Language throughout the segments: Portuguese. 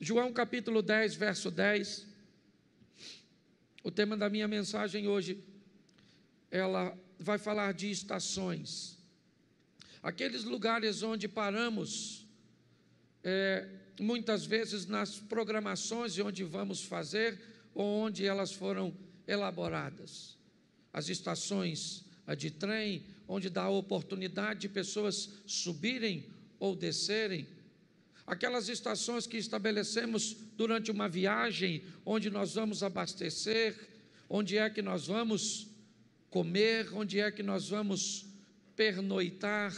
João capítulo 10, verso 10. O tema da minha mensagem hoje, ela vai falar de estações. Aqueles lugares onde paramos, muitas vezes nas programações de onde vamos fazer, ou onde elas foram elaboradas. As estações de trem, onde dá a oportunidade de pessoas subirem ou descerem. Aquelas estações que estabelecemos durante uma viagem, onde nós vamos abastecer, onde é que nós vamos comer, onde é que nós vamos pernoitar.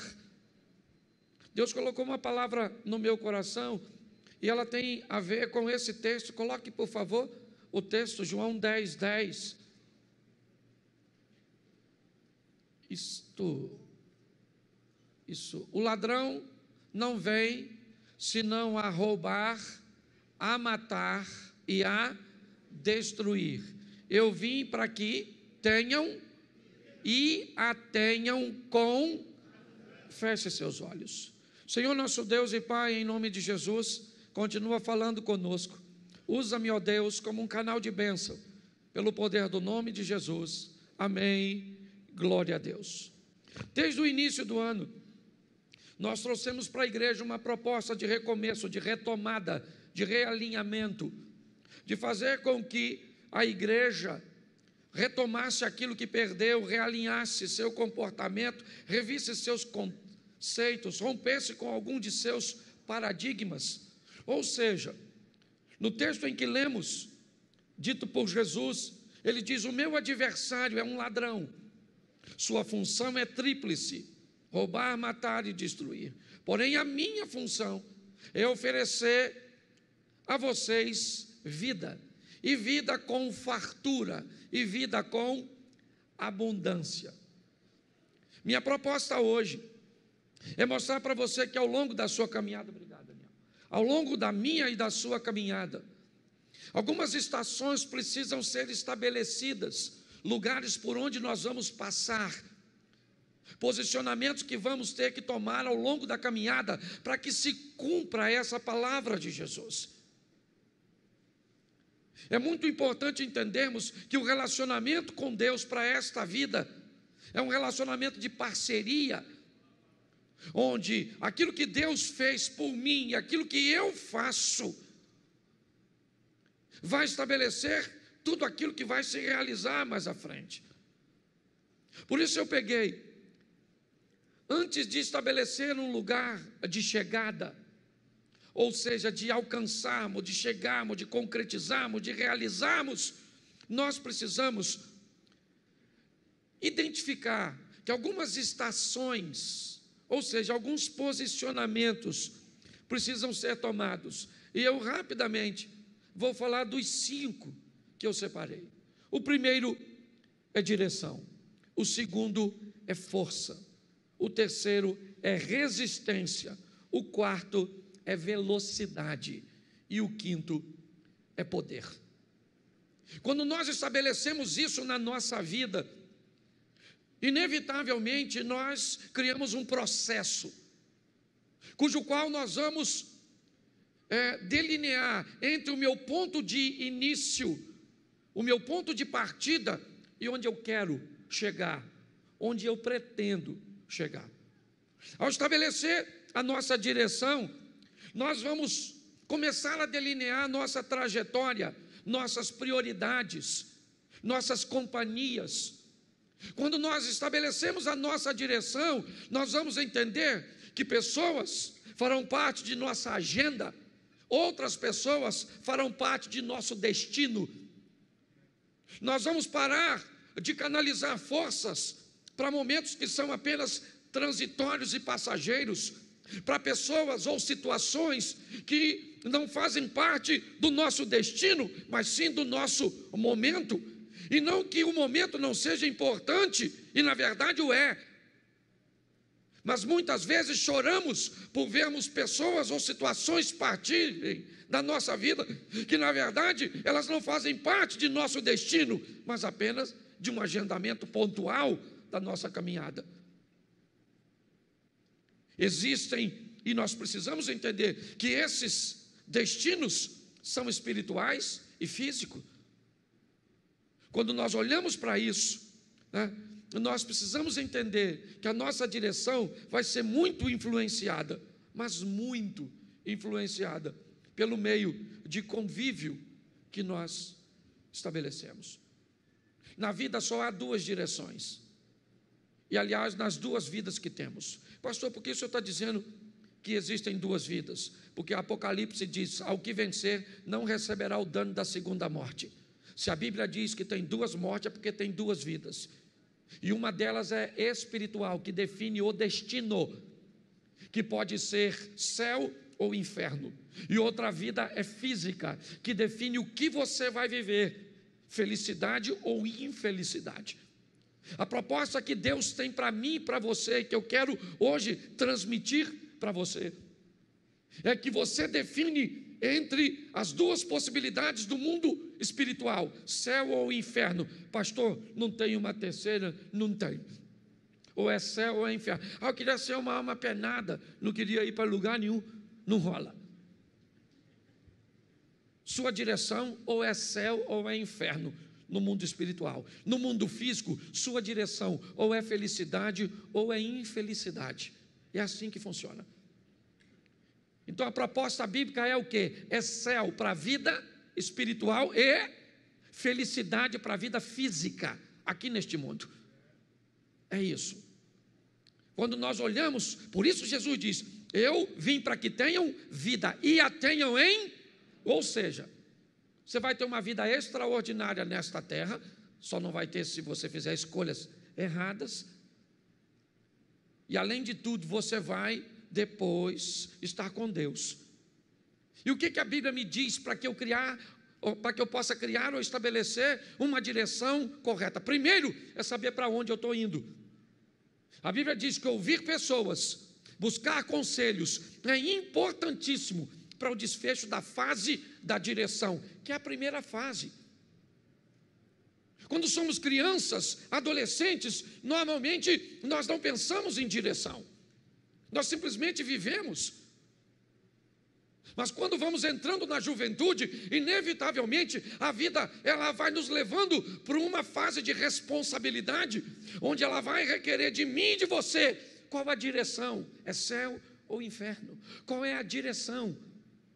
Deus colocou uma palavra no meu coração, e ela tem a ver com esse texto. Coloque, por favor, o texto, João 10, 10. O ladrão não vem senão a roubar, a matar e a destruir. Eu vim para que tenham e a tenham com... Feche seus olhos. Senhor nosso Deus e Pai, em nome de Jesus, continua falando conosco. Usa-me, ó Deus, como um canal de bênção, pelo poder do nome de Jesus. Amém. Glória a Deus. Desde o início do ano, nós trouxemos para a igreja uma proposta de recomeço, de retomada, de realinhamento, de fazer com que a igreja retomasse aquilo que perdeu, realinhasse seu comportamento, revisse seus conceitos, rompesse com algum de seus paradigmas. Ou seja, no texto em que lemos, dito por Jesus, ele diz: o meu adversário é um ladrão, sua função é tríplice: roubar, matar e destruir. Porém, a minha função é oferecer a vocês vida, e vida com fartura, e vida com abundância. Minha proposta hoje é mostrar para você que ao longo da sua caminhada, obrigado, Daniel, ao longo da minha e da sua caminhada, algumas estações precisam ser estabelecidas, lugares por onde nós vamos passar, posicionamentos que vamos ter que tomar ao longo da caminhada, para que se cumpra essa palavra de Jesus. É muito importante entendermos que o relacionamento com Deus para esta vida é um relacionamento de parceria, onde aquilo que Deus fez por mim, aquilo que eu faço, vai estabelecer tudo aquilo que vai se realizar mais à frente. Por isso eu peguei, antes de estabelecer um lugar de chegada, ou seja, de alcançarmos, de chegarmos, de concretizarmos, de realizarmos, nós precisamos identificar que algumas estações, ou seja, alguns posicionamentos precisam ser tomados. E eu rapidamente vou falar dos 5 que eu separei. O primeiro é direção, o segundo é força, o terceiro é resistência, o quarto é velocidade e o quinto é poder. Quando nós estabelecemos isso na nossa vida, inevitavelmente nós criamos um processo, cujo qual nós vamos delinear entre o meu ponto de início, o meu ponto de partida e onde eu quero chegar, onde eu pretendo chegar. Ao estabelecer a nossa direção, nós vamos começar a delinear nossa trajetória, nossas prioridades, nossas companhias. Quando nós estabelecemos a nossa direção, nós vamos entender que pessoas farão parte de nossa agenda, outras pessoas farão parte de nosso destino. Nós vamos parar de canalizar forças para momentos que são apenas transitórios e passageiros, para pessoas ou situações que não fazem parte do nosso destino, mas sim do nosso momento. E não que o momento não seja importante, e na verdade o é, mas muitas vezes choramos por vermos pessoas ou situações partirem da nossa vida, que na verdade elas não fazem parte de nosso destino, mas apenas de um agendamento pontual da nossa caminhada. Existem, e nós precisamos entender que esses destinos são espirituais e físicos. Quando nós olhamos para isso, né, nós precisamos entender que a nossa direção vai ser muito influenciada, mas muito influenciada pelo meio de convívio que nós estabelecemos. Na vida só há duas direções. E, aliás, nas duas vidas que temos. Pastor, por que o senhor está dizendo que existem duas vidas? Porque Apocalipse diz: ao que vencer não receberá o dano da segunda morte. Se a Bíblia diz que tem duas mortes, é porque tem duas vidas. E uma delas é espiritual, que define o destino, que pode ser céu ou inferno. E outra vida é física, que define o que você vai viver, felicidade ou infelicidade. A proposta que Deus tem para mim e para você, que eu quero hoje transmitir para você, é que você define entre as duas possibilidades do mundo espiritual, céu ou inferno. Pastor, não tem uma terceira? Não tem. Ou é céu ou é inferno. Eu queria ser uma alma penada, não queria ir para lugar nenhum. Não rola. Sua direção ou é céu ou é inferno no mundo espiritual. No mundo físico, sua direção ou é felicidade ou é infelicidade. É assim que funciona. Então a proposta bíblica é o quê? É céu para a vida espiritual e felicidade para a vida física aqui neste mundo. É isso. Quando nós olhamos, por isso Jesus diz: eu vim para que tenham vida e a tenham em... Ou seja, você vai ter uma vida extraordinária nesta terra, só não vai ter se você fizer escolhas erradas. E além de tudo, você vai depois estar com Deus. E o que a Bíblia me diz para que eu possa criar ou estabelecer uma direção correta? Primeiro é saber para onde eu estou indo. A Bíblia diz que ouvir pessoas, buscar conselhos é importantíssimo para o desfecho da fase da direção, que é a primeira fase. Quando somos crianças, adolescentes, normalmente nós não pensamos em direção, nós simplesmente vivemos. Mas quando vamos entrando na juventude, inevitavelmente a vida ela vai nos levando para uma fase de responsabilidade, onde ela vai requerer de mim e de você qual a direção, é céu ou inferno, qual é a direção.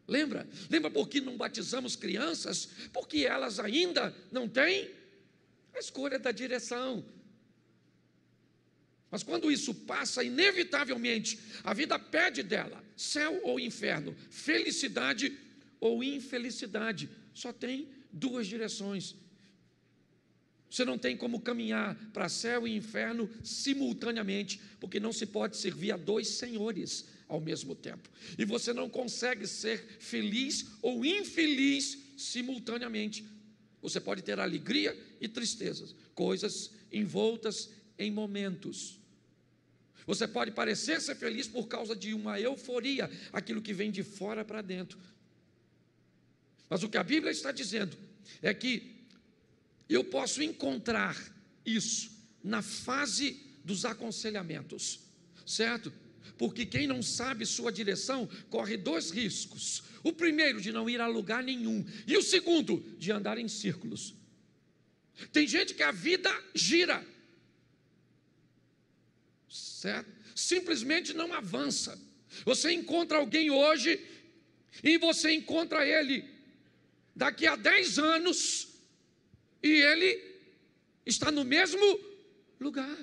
Lembra por que não batizamos crianças? Porque elas ainda não têm a escolha da direção. Mas quando isso passa, inevitavelmente, a vida pede dela, céu ou inferno, felicidade ou infelicidade. Só tem duas direções. Você não tem como caminhar para céu e inferno simultaneamente, porque não se pode servir a dois senhores ao mesmo tempo. E você não consegue ser feliz ou infeliz simultaneamente. Você pode ter alegria e tristezas, coisas envoltas em momentos. Você pode parecer ser feliz por causa de uma euforia, aquilo que vem de fora para dentro. Mas o que a Bíblia está dizendo é que eu posso encontrar isso na fase dos aconselhamentos, certo? Porque quem não sabe sua direção corre dois riscos. O primeiro, de não ir a lugar nenhum, e o segundo, de andar em círculos. Tem gente que a vida gira, certo? Simplesmente não avança. Você encontra alguém hoje e você encontra ele daqui a 10 anos e ele está no mesmo lugar.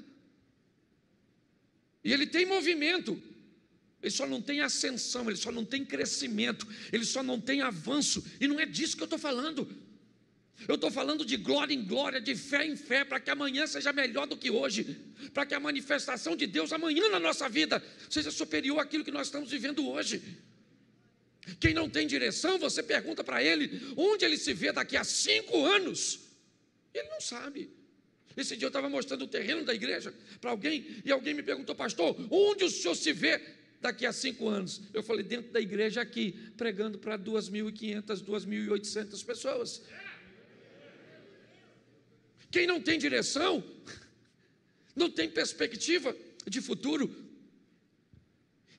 E ele tem movimento, ele só não tem ascensão, ele só não tem crescimento, ele só não tem avanço. E não é disso que eu estou falando. Eu estou falando de glória em glória, de fé em fé, para que amanhã seja melhor do que hoje, para que a manifestação de Deus amanhã na nossa vida seja superior àquilo que nós estamos vivendo hoje. Quem não tem direção, você pergunta para ele onde ele se vê daqui a 5 anos, ele não sabe. Esse dia eu estava mostrando o terreno da igreja para alguém, e alguém me perguntou: pastor, onde o senhor se vê daqui a 5 anos? Eu falei: dentro da igreja aqui, pregando para 2.500, 2.800 pessoas. Quem não tem direção, não tem perspectiva de futuro.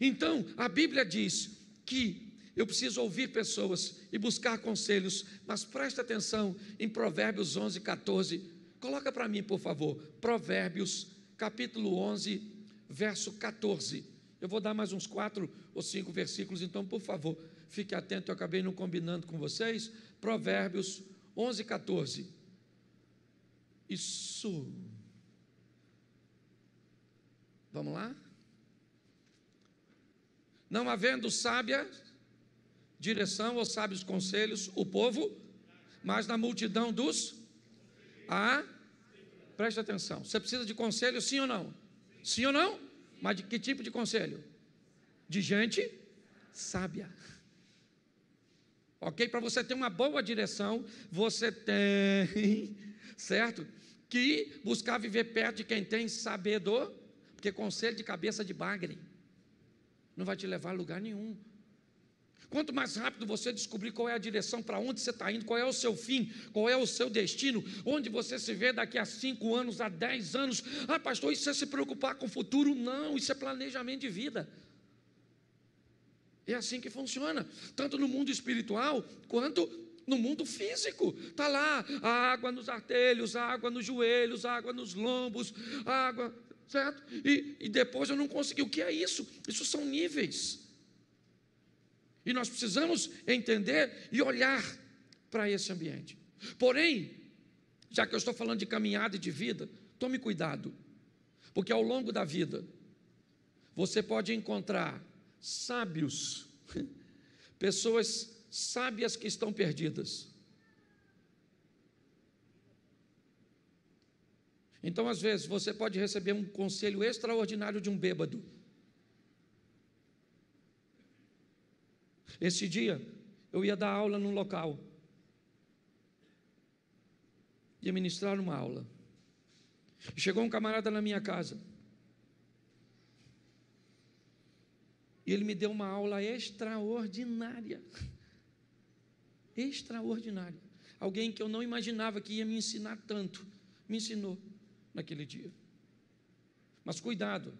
Então, a Bíblia diz que eu preciso ouvir pessoas e buscar conselhos, mas presta atenção em Provérbios 11, 14. Coloca para mim, por favor, Provérbios, capítulo 11, verso 14. Eu vou dar mais uns 4 ou 5 versículos, então, por favor, fique atento, eu acabei não combinando com vocês. Provérbios 11, 14. Isso. Vamos lá? Não havendo sábia direção ou sábios conselhos, o povo, mas na multidão dos... Preste atenção, você precisa de conselho, sim ou não? Sim ou não? Mas de que tipo de conselho? De gente sábia. Ok? Para você ter uma boa direção, você tem, certo? Que buscar viver perto de quem tem sabedoria, porque conselho de cabeça de bagre não vai te levar a lugar nenhum. Quanto mais rápido você descobrir qual é a direção, para onde você está indo, qual é o seu fim, qual é o seu destino, onde você se vê daqui a 5 anos, a 10 anos. Pastor, isso é se preocupar com o futuro? Não, isso é planejamento de vida. É assim que funciona, tanto no mundo espiritual, quanto no mundo físico. Está lá, a água nos artelhos, a água nos joelhos, a água nos lombos, a água, certo? E depois eu não consegui. O que é isso? Isso são níveis. E nós precisamos entender e olhar para esse ambiente. Porém, já que eu estou falando de caminhada e de vida, tome cuidado, porque ao longo da vida, você pode encontrar sábios, pessoas sábias que estão perdidas. Então, às vezes, você pode receber um conselho extraordinário de um bêbado. Esse dia, eu ia dar aula num local, ia ministrar uma aula, chegou um camarada na minha casa, e ele me deu uma aula extraordinária, alguém que eu não imaginava que ia me ensinar tanto, me ensinou naquele dia. Mas cuidado,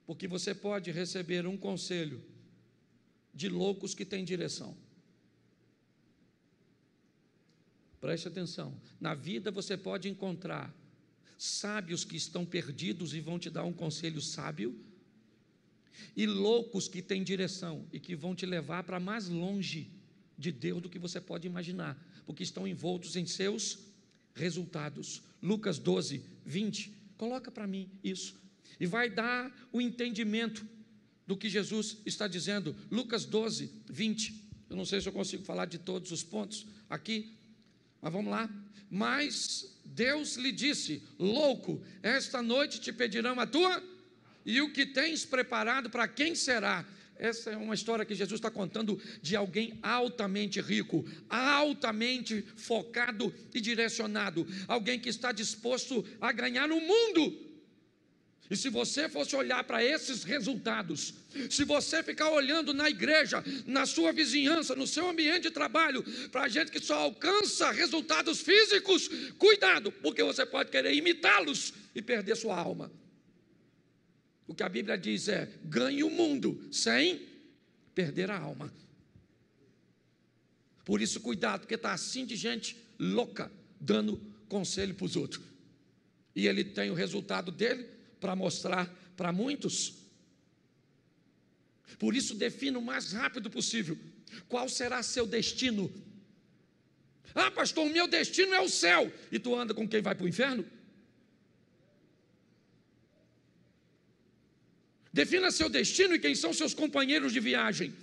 porque você pode receber um conselho de loucos que têm direção. Preste atenção, na vida você pode encontrar sábios que estão perdidos e vão te dar um conselho sábio, e loucos que têm direção e que vão te levar para mais longe de Deus do que você pode imaginar, porque estão envoltos em seus resultados. Lucas 12, 20, coloca para mim isso, e vai dar o entendimento do que Jesus está dizendo. Lucas 12, 20, eu não sei se eu consigo falar de todos os pontos aqui, mas vamos lá. Mas Deus lhe disse: louco, esta noite te pedirão a tua, e o que tens preparado para quem será? Essa é uma história que Jesus está contando de alguém altamente rico, altamente focado e direcionado, alguém que está disposto a ganhar o mundo. E se você fosse olhar para esses resultados, se você ficar olhando na igreja, na sua vizinhança, no seu ambiente de trabalho, para gente que só alcança resultados físicos, cuidado, porque você pode querer imitá-los e perder sua alma. O que a Bíblia diz é: ganhe o mundo sem perder a alma. Por isso, cuidado, porque está assim de gente louca, dando conselho para os outros. E ele tem o resultado dele para mostrar para muitos. Por isso, defina o mais rápido possível qual será seu destino. Pastor, o meu destino é o céu. E tu anda com quem vai para o inferno? Defina seu destino e quem são seus companheiros de viagem.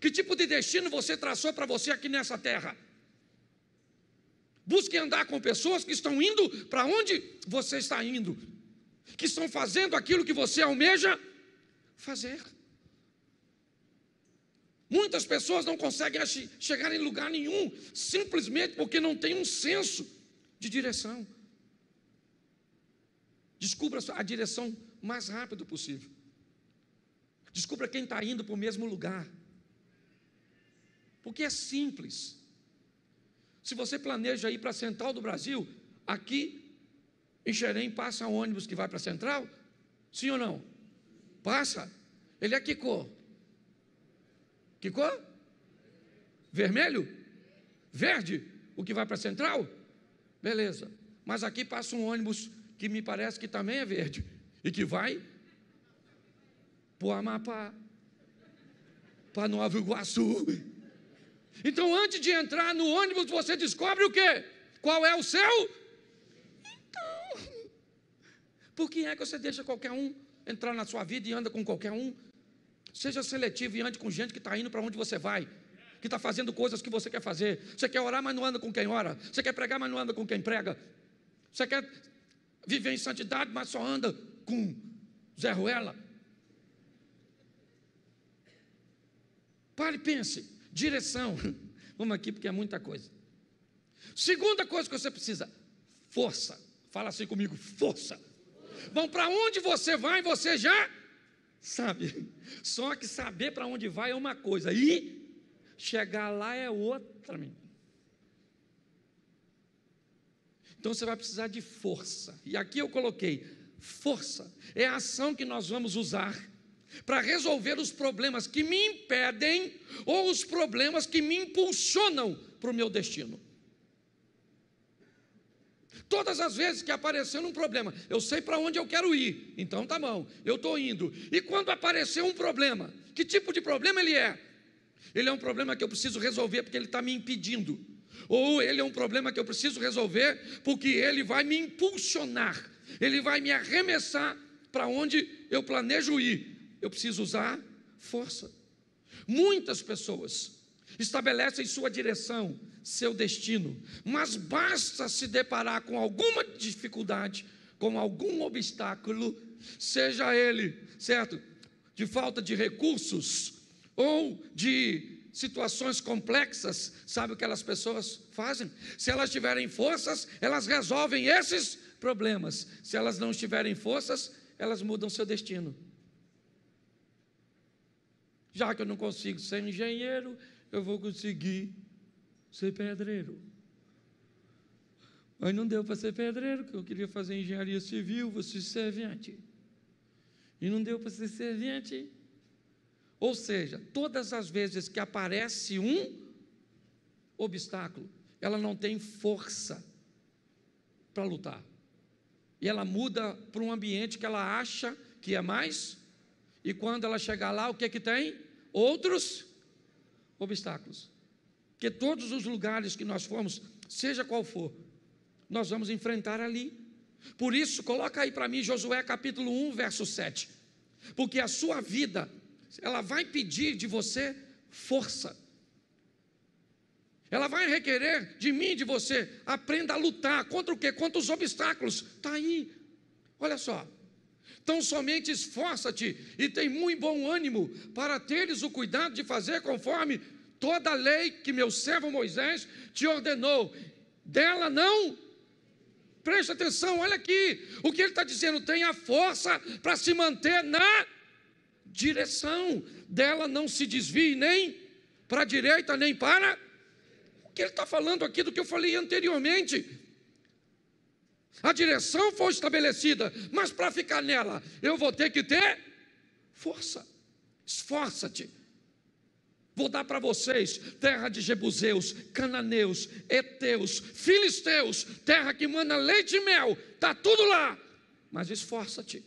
Que tipo de destino você traçou para você aqui nessa terra? Busque andar com pessoas que estão indo para onde você está indo, que estão fazendo aquilo que você almeja fazer. Muitas pessoas não conseguem chegar em lugar nenhum, simplesmente porque não tem um senso de direção. Descubra a direção mais rápido possível. Descubra quem está indo para o mesmo lugar, porque é simples. Se você planeja ir para a Central do Brasil, aqui em Xerém passa ônibus que vai para a Central? Sim ou não? Passa? Ele é que cor? Que cor? Vermelho? Verde? O que vai para a Central? Beleza. Mas aqui passa um ônibus que me parece que também é verde e que vai para o Amapá, para Nova Iguaçu. Então, antes de entrar no ônibus, você descobre o quê? Qual é o seu? Então, por que é que você deixa qualquer um entrar na sua vida e anda com qualquer um? Seja seletivo e ande com gente que está indo para onde você vai, que está fazendo coisas que você quer fazer. Você quer orar, mas não anda com quem ora. Você quer pregar, mas não anda com quem prega. Você quer viver em santidade, mas só anda com Zé Ruela. Pare e pense. Direção. Vamos aqui porque é muita coisa. Segunda coisa que você precisa: força. Fala assim comigo: força. Bom, para onde você vai, você já sabe. Só que saber para onde vai é uma coisa, e chegar lá é outra. Então você vai precisar de força. E aqui eu coloquei: força é a ação que nós vamos usar para resolver os problemas que me impedem ou os problemas que me impulsionam para o meu destino. Todas as vezes que aparecer um problema, eu sei para onde eu quero ir, então tá bom, eu estou indo. E quando aparecer um problema, que tipo de problema ele é? Ele é um problema que eu preciso resolver porque ele está me impedindo, ou ele é um problema que eu preciso resolver porque ele vai me impulsionar, ele vai me arremessar para onde eu planejo ir. Eu preciso usar força. Muitas pessoas estabelecem sua direção, seu destino, mas basta se deparar com alguma dificuldade, com algum obstáculo, seja ele, certo, de falta de recursos ou de situações complexas. Sabe o que aquelas pessoas fazem? Se elas tiverem forças, elas resolvem esses problemas. Se elas não tiverem forças, elas mudam seu destino. Já que eu não consigo ser engenheiro, eu vou conseguir ser pedreiro. Mas não deu para ser pedreiro, porque eu queria fazer engenharia civil, vou ser servente. E não deu para ser servente. Ou seja, todas as vezes que aparece um obstáculo, ela não tem força para lutar. E ela muda para um ambiente que ela acha que é mais. E quando ela chegar lá, o que que tem? Outros obstáculos. Porque todos os lugares que nós formos, seja qual for, nós vamos enfrentar ali. Por isso, coloca aí para mim Josué capítulo 1, verso 7. Porque a sua vida, ela vai pedir de você força. Ela vai requerer de mim, de você, aprenda a lutar. Contra o quê? Contra os obstáculos. Está aí. Olha só. Então somente esforça-te e tem muito bom ânimo para teres o cuidado de fazer conforme toda a lei que meu servo Moisés te ordenou. Dela não, preste atenção, olha aqui, o que ele está dizendo: tenha força para se manter na direção, dela não se desvie nem para a direita nem para. O que ele está falando aqui do que eu falei anteriormente. A direção foi estabelecida, mas para ficar nela, eu vou ter que ter força. Esforça-te. Vou dar para vocês terra de jebuseus, cananeus, heteus, filisteus, terra que mana leite e mel, está tudo lá. Mas esforça-te.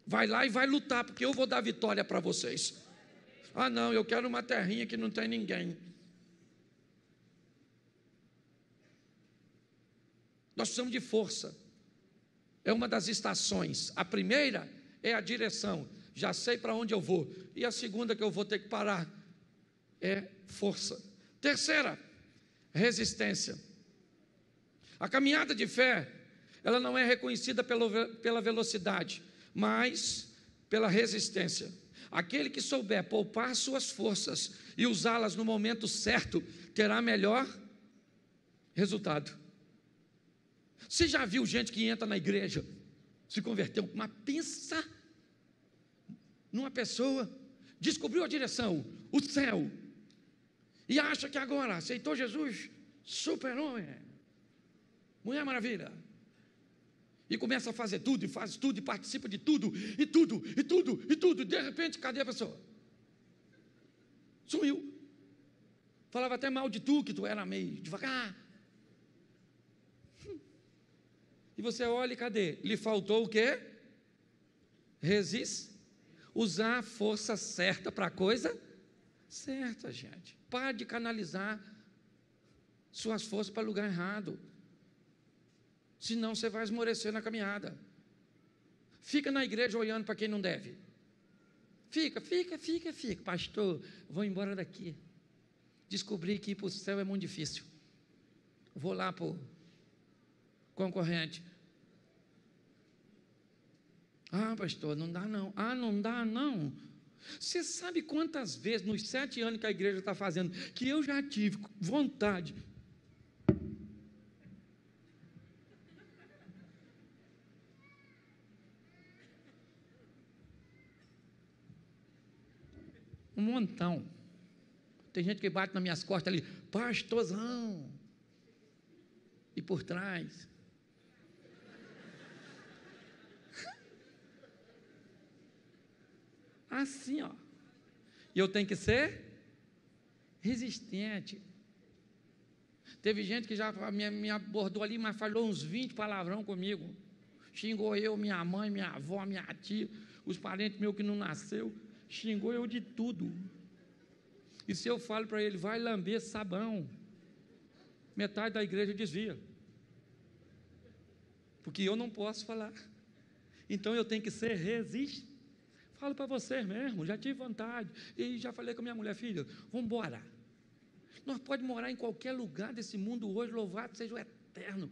Vai lá e vai lutar, porque eu vou dar vitória para vocês. Ah não, eu quero uma terrinha que não tem ninguém. Nós precisamos de força. É uma das estações. A primeira é a direção. Já sei para onde eu vou. E a segunda que eu vou ter que parar é força. Terceira, resistência. A caminhada de fé, ela não é reconhecida pela velocidade, mas pela resistência. Aquele que souber poupar suas forças e usá-las no momento certo, terá melhor resultado. Você já viu gente que entra na igreja, se converteu, mas pensa numa pessoa, descobriu a direção, o céu, e acha que agora aceitou Jesus, super-homem, mulher maravilha, e começa a fazer tudo, e faz tudo, e participa de tudo, e de repente, cadê a pessoa? Sumiu. Falava até mal de tu, que tu era meio devagar. E você olha e cadê? Lhe faltou o quê? Usar a força certa para a coisa certa, gente. Pare de canalizar suas forças para lugar errado. Senão você vai esmorecer na caminhada. Fica na igreja olhando para quem não deve. Fica. Pastor, vou embora daqui. Descobri que ir para o céu é muito difícil. Vou lá para o concorrente. Ah, pastor, não dá não. Ah, não dá não. Você sabe quantas vezes, nos 7 anos que a igreja está fazendo, que eu já tive vontade. Um montão. Tem gente que bate nas minhas costas ali, pastorzão. E por trás. Assim, ó. E eu tenho que ser resistente. Teve gente que já me abordou ali, mas falou uns 20 palavrão comigo. Xingou eu, minha mãe, minha avó, minha tia, os parentes meus que não nasceu. Xingou eu de tudo. E se eu falo para ele, vai lamber sabão, metade da igreja desvia. Porque eu não posso falar. Então eu tenho que ser resistente. Falo para vocês mesmo, já tive vontade. E já falei com a minha mulher, filha, vamos embora. Nós podemos morar em qualquer lugar desse mundo hoje, louvado seja o Eterno.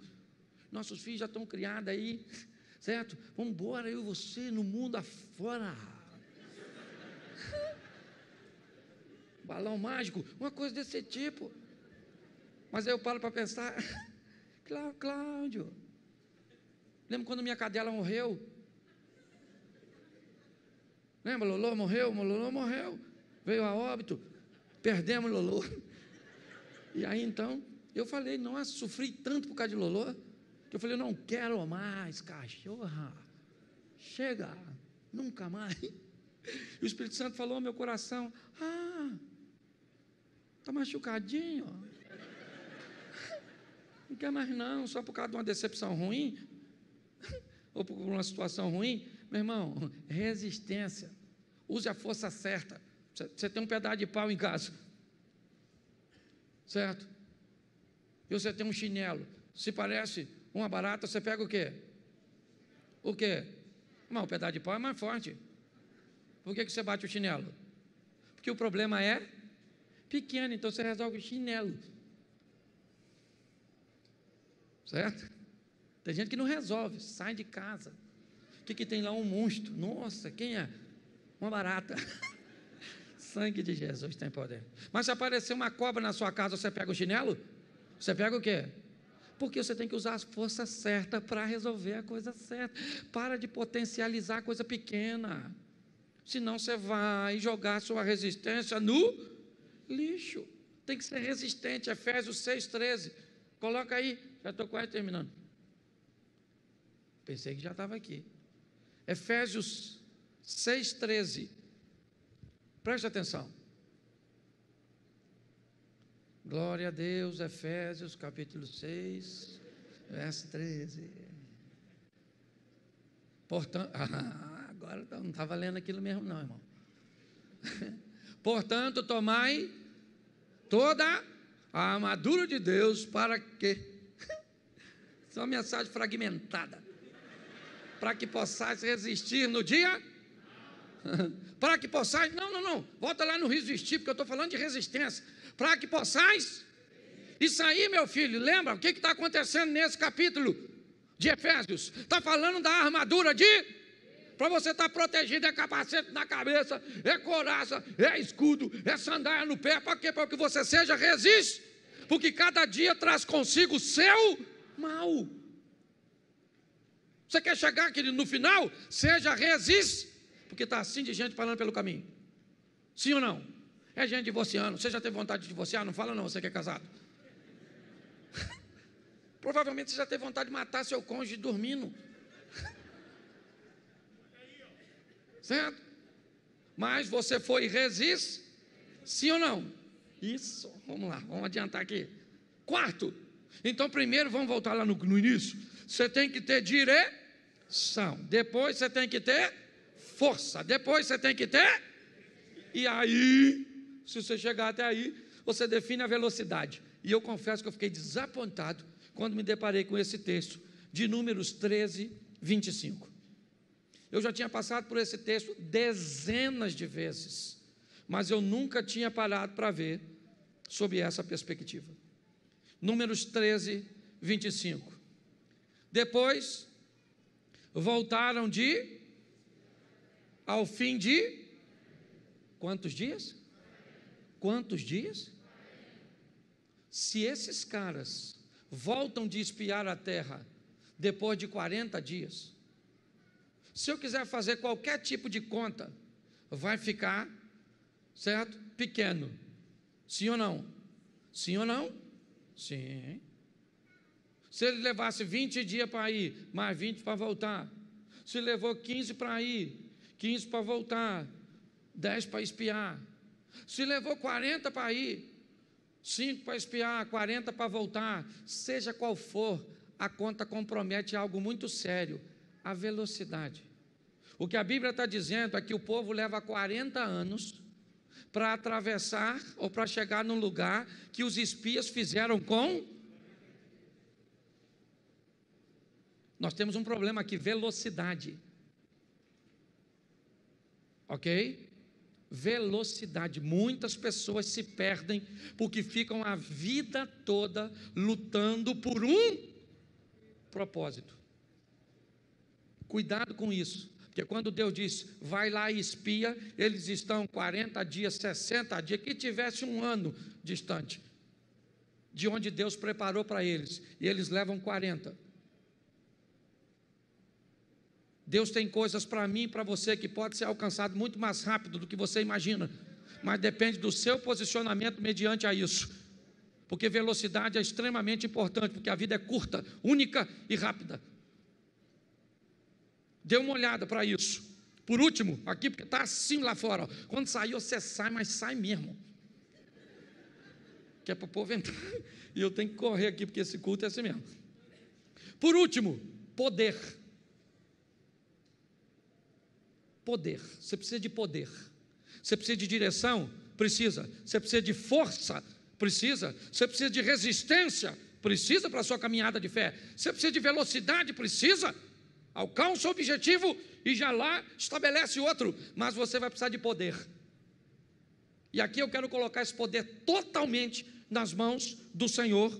Nossos filhos já estão criados aí, certo? Vamos embora, eu e você, no mundo afora. Balão mágico, uma coisa desse tipo. Mas aí eu paro para pensar, Cláudio, lembra quando minha cadela morreu? Lembra, Lolô morreu? Lolô morreu, veio a óbito, perdemos Lolô. E aí então, eu falei, nossa, sofri tanto por causa de Lolô, que eu falei, não quero mais cachorra, chega, nunca mais. E o Espírito Santo falou ao meu coração, está machucadinho, não quer mais não, só por causa de uma decepção ruim, ou por uma situação ruim. Meu irmão, resistência, use a força certa. Você tem um pedaço de pau em casa, certo? E você tem um chinelo, se parece uma barata, você pega o quê? O quê? Mas o pedaço de pau é mais forte. Por que você bate o chinelo? Porque o problema é pequeno, então você resolve o chinelo, certo? Tem gente que não resolve, sai de casa. O que tem lá? Um monstro. Nossa, quem é? Uma barata. Sangue de Jesus tem poder. Mas se aparecer uma cobra na sua casa, você pega o chinelo? Você pega o quê? Porque você tem que usar a força certa para resolver a coisa certa. Para de potencializar a coisa pequena. Senão você vai jogar a sua resistência no lixo. Tem que ser resistente. Efésios 6,13. Coloca aí. Já estou quase terminando. Pensei que já estava aqui. Efésios 6,13. Preste atenção. Glória a Deus, Efésios capítulo 6, verso 13. Portanto, agora não estava lendo aquilo mesmo não, irmão. Portanto, tomai toda a armadura de Deus para que... Isso é uma mensagem fragmentada. Para que possais resistir no dia? Para que possais, não, volta lá no resistir, porque eu estou falando de resistência. Para que possais, isso aí, meu filho, lembra o que está acontecendo nesse capítulo de Efésios? Está falando da armadura para você estar protegido, é capacete na cabeça, é couraça, é escudo, é sandália no pé, para quê? Para que você seja resiste, porque cada dia traz consigo o seu mal. Você quer chegar, querido, no final? Seja resiste, porque está assim de gente falando pelo caminho. Sim ou não? É gente divorciando. Você já teve vontade de divorciar? Não fala não, você que é casado. Provavelmente você já teve vontade de matar seu cônjuge dormindo. Certo? Mas você foi resiste. Sim ou não? Isso, vamos lá, vamos adiantar aqui. Quarto, então primeiro vamos voltar lá no início. Você tem que ter direção, depois você tem que ter força, depois você tem que ter... E aí, se você chegar até aí, você define a velocidade. E eu confesso que eu fiquei desapontado quando me deparei com esse texto de Números 13, 25. Eu já tinha passado por esse texto dezenas de vezes, mas eu nunca tinha parado para ver sob essa perspectiva. Números 13, 25. Depois, voltaram ao fim de quantos dias? Quantos dias? Se esses caras voltam de espiar a terra depois de 40 dias, se eu quiser fazer qualquer tipo de conta, vai ficar, certo? Pequeno. Sim ou não? Sim ou não? Sim. Se ele levasse 20 dias para ir, mais 20 para voltar. Se levou 15 para ir, 15 para voltar, 10 para espiar. Se levou 40 para ir, 5 para espiar, 40 para voltar, seja qual for, a conta compromete algo muito sério, a velocidade. O que a Bíblia está dizendo é que o povo leva 40 anos para atravessar ou para chegar num lugar que os espias fizeram com... Nós temos um problema aqui, velocidade. Ok? Velocidade. Muitas pessoas se perdem porque ficam a vida toda lutando por um propósito. Cuidado com isso, porque quando Deus diz, vai lá e espia, eles estão 40 dias, 60 dias, que tivesse um ano distante de onde Deus preparou para eles, e eles levam 40. Deus tem coisas para mim e para você que pode ser alcançado muito mais rápido do que você imagina, mas depende do seu posicionamento mediante a isso, porque velocidade é extremamente importante, porque a vida é curta, única e rápida. Dê uma olhada para isso. Por último, aqui, porque está assim lá fora, ó. Quando sair você sai, mas sai mesmo, que é para o povo entrar, e eu tenho que correr aqui, porque esse culto é assim mesmo. Por último, poder. Poder, você precisa de poder, você precisa de direção, precisa, você precisa de força, precisa, você precisa de resistência, precisa para a sua caminhada de fé, você precisa de velocidade, precisa, alcança o objetivo e já lá estabelece outro, mas você vai precisar de poder. E aqui eu quero colocar esse poder totalmente nas mãos do Senhor.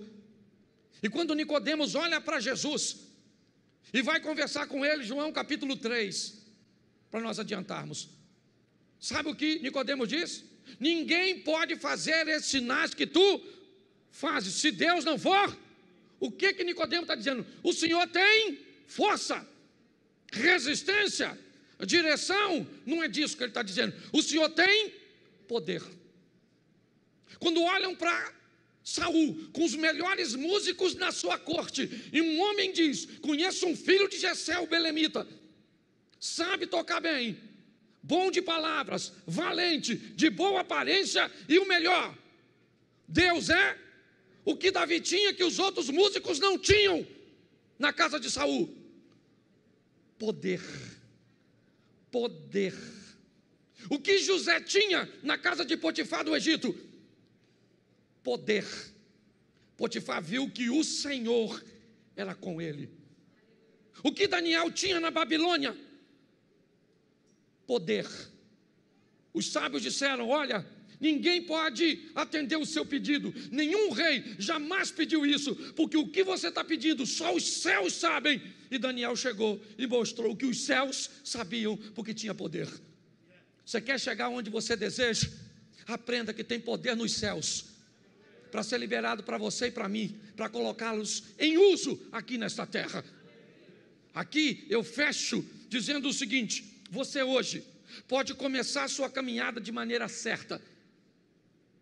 E quando Nicodemos olha para Jesus e vai conversar com ele, João capítulo 3, para nós adiantarmos, sabe o que Nicodemos diz? Ninguém pode fazer esses sinais que tu fazes, se Deus não for. O que Nicodemos está dizendo? O Senhor tem força, resistência, direção. Não é disso que ele está dizendo. O Senhor tem poder. Quando olham para Saul, com os melhores músicos na sua corte, e um homem diz, conheço um filho de Jessé, o belemita, sabe tocar bem, bom de palavras, valente, de boa aparência, e o melhor, Deus é o que Davi tinha que os outros músicos não tinham na casa de Saul: poder. Poder. O que José tinha na casa de Potifar do Egito? Poder. Potifar viu que o Senhor era com ele. O que Daniel tinha na Babilônia? Poder. Os sábios disseram: olha, ninguém pode atender o seu pedido, nenhum rei jamais pediu isso, porque o que você está pedindo só os céus sabem. E Daniel chegou e mostrou que os céus sabiam, porque tinha poder. Você quer chegar onde você deseja? Aprenda que tem poder nos céus para ser liberado para você e para mim, para colocá-los em uso aqui nesta terra. Aqui eu fecho dizendo o seguinte: você hoje pode começar a sua caminhada de maneira certa,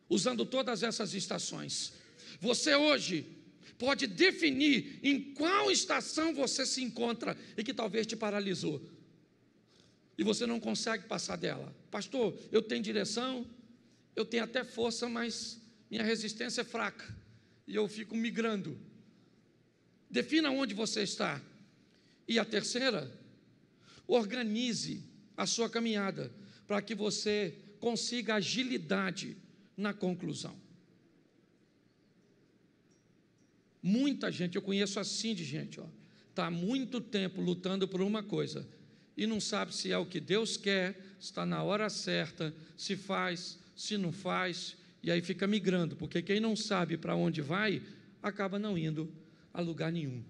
usando todas essas estações. Você hoje pode definir em qual estação você se encontra e que talvez te paralisou, e você não consegue passar dela. Pastor, eu tenho direção, eu tenho até força, mas minha resistência é fraca, e eu fico migrando. Defina onde você está. E a terceira, organize a sua caminhada, para que você consiga agilidade na conclusão. Muita gente, eu conheço assim de gente, está há muito tempo lutando por uma coisa, e não sabe se é o que Deus quer, se está na hora certa, se faz, se não faz, e aí fica migrando, porque quem não sabe para onde vai, acaba não indo a lugar nenhum.